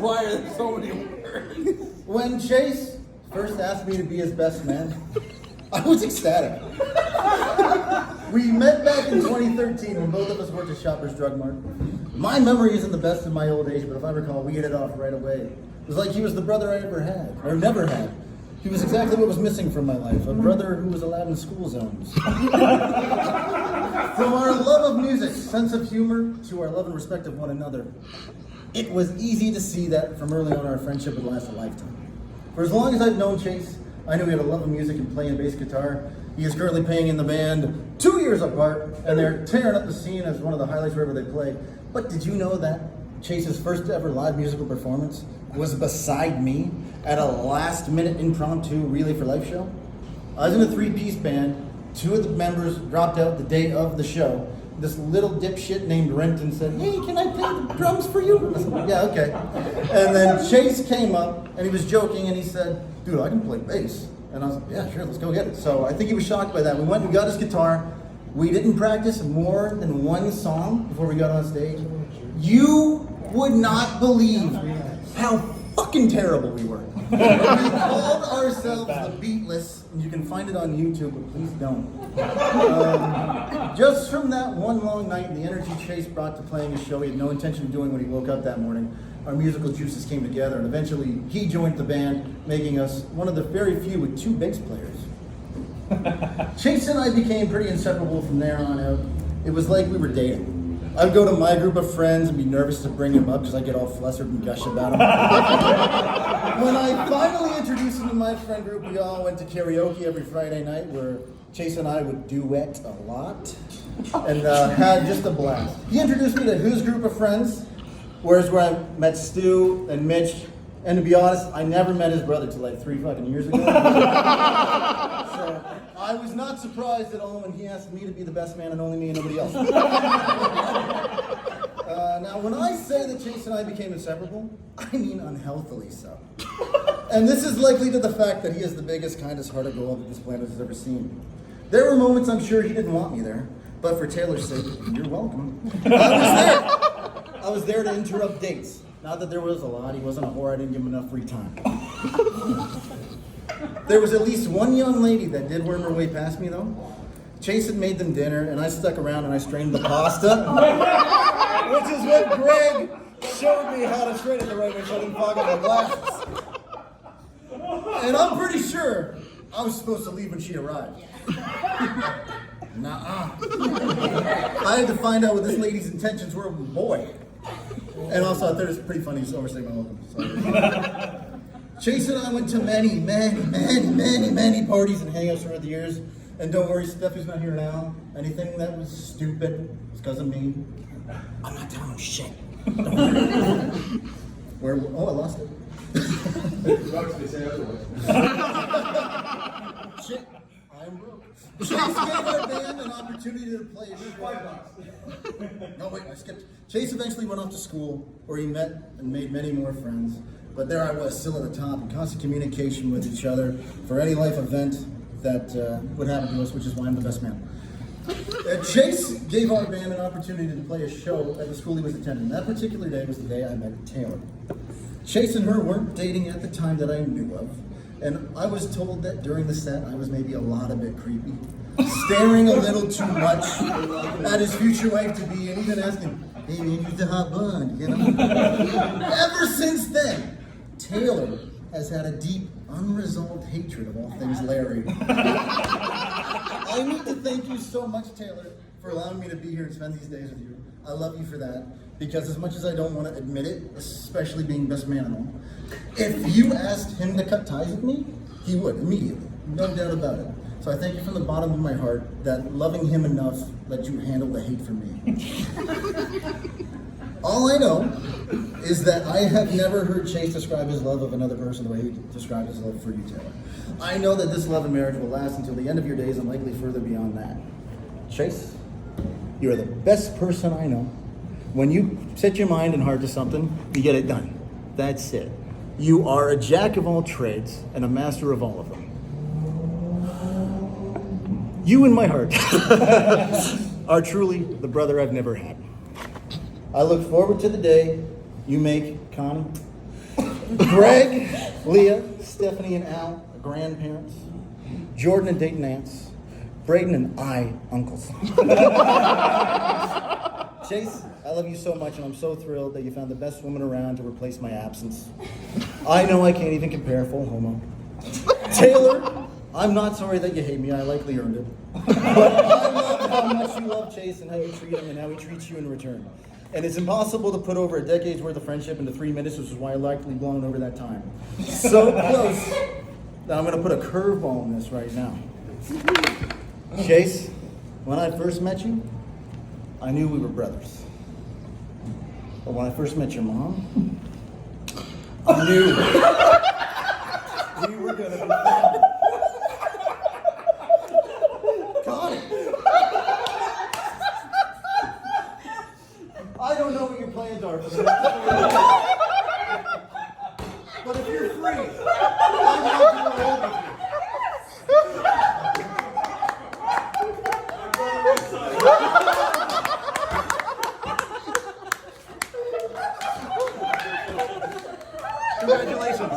require so many words. When Chase first asked me to be his best man, I was ecstatic. We met back in 2013 when both of us worked at Shoppers Drug Mart. My memory isn't the best in my old age, but if I recall, we hit it off right away. It was like he was the brother I ever had, or never had. He was exactly what was missing from my life, a brother who was allowed in school zones. From our love of music, sense of humor, to our love and respect of one another, it was easy to see that from early on our friendship would last a lifetime. For as long as I've known Chase, I knew he had a love of music and playing bass guitar. He is currently playing in the band 2 years apart, and they're tearing up the scene as one of the highlights wherever they play. But did you know that Chase's first ever live musical performance was beside me at a last-minute impromptu Relay for Life show? I was in a three-piece band. Two of the members dropped out the day of the show. This little dipshit named Renton said, "Hey, can I play the drums for you?" I said, "Yeah, okay." And then Chase came up, and he was joking, and he said, "Dude, I can play bass." And I was like, "Yeah, sure, let's go get it." So I think he was shocked by that. We went and got his guitar. We didn't practice more than one song before we got on stage. You would not believe how fucking terrible we were. We called ourselves the Beatless, and you can find it on YouTube, but please don't. Just from that one long night and the energy Chase brought to playing his show, he had no intention of doing when he woke up that morning. Our musical juices came together, and eventually he joined the band, making us one of the very few with two bass players. Chase and I became pretty inseparable from there on out. It was like we were dating. I'd go to my group of friends and be nervous to bring him up because I get all flustered and gush about him. When I finally introduced him to my friend group, we all went to karaoke every Friday night where Chase and I would duet a lot and had just a blast. He introduced me to his group of friends, whereas where I met Stu and Mitch, and to be honest, I never met his brother till like 3 fucking years ago. So I was not surprised at all when he asked me to be the best man and only me and nobody else. Now, when I say that Chase and I became inseparable, I mean unhealthily so. And this is likely to the fact that he is the biggest, kindest-hearted girl that this planet has ever seen. There were moments I'm sure he didn't want me there, but for Taylor's sake, you're welcome. I was there to interrupt dates. Not that there was a lot, he wasn't a whore, I didn't give him enough free time. There was at least one young lady that did worm her way past me though. Chase had made them dinner, and I stuck around and I strained the pasta. Which is what Greg showed me how to strain it the right way so I didn't fog up my glasses. And I'm pretty sure I was supposed to leave when she arrived. Nuh-uh. I had to find out what this lady's intentions were with the boy. And also I thought it was pretty funny, so overstayed my welcome. Chase and I went to many parties and hangouts throughout the years. And don't worry, Steffi's not here now. Anything that was stupid was because of me. I'm not telling shit. Where? Oh, I lost it. Shit, I'm broke. Chase gave our band an opportunity to play a show. No, wait, I skipped. Chase eventually went off to school where he met and made many more friends. But there I was, still at the top, in constant communication with each other for any life event that would happen to us, which is why I'm the best man. Chase gave our band an opportunity to play a show at the school he was attending. That particular day was the day I met Taylor. Chase and her weren't dating at the time that I knew of, and I was told that during the set I was maybe a bit creepy, staring a little too much at his future wife-to-be, and even asking, "Hey man, who's the hot blonde?" You know? Ever since then, Taylor has had a deep, unresolved hatred of all things Larry. I need to thank you so much, Taylor, for allowing me to be here and spend these days with you. I love you for that, because as much as I don't want to admit it, especially being best man and all, if you asked him to cut ties with me, he would, immediately. No doubt about it. So I thank you from the bottom of my heart that loving him enough let you handle the hate for me. All I know is that I have never heard Chase describe his love of another person the way he described his love for you, Taylor. I know that this love and marriage will last until the end of your days and likely further beyond that. Chase, you are the best person I know. When you set your mind and heart to something, you get it done. That's it. You are a jack of all trades and a master of all of them. You in my heart are truly the brother I've never had. I look forward to the day you make Connie Greg, Leah, Stephanie, and Al, grandparents. Jordan and Dayton, aunts. Braden and I, uncles. Chase, I love you so much, and I'm so thrilled that you found the best woman around to replace my absence. I know I can't even compare, full homo. Taylor, I'm not sorry that you hate me. I likely earned it. But I love how much you love Chase and how you treat him and how he treats you in return. And it's impossible to put over a decade's worth of friendship into 3 minutes, which is why I likely blown over that time. So close that I'm going to put a curveball in this right now. Chase, when I first met you, I knew we were brothers. But when I first met your mom, I knew we were going to be family. Got it. I don't know what your plans are for the next 4 years. But if you're free, I'm happy to roll with you. Congratulations.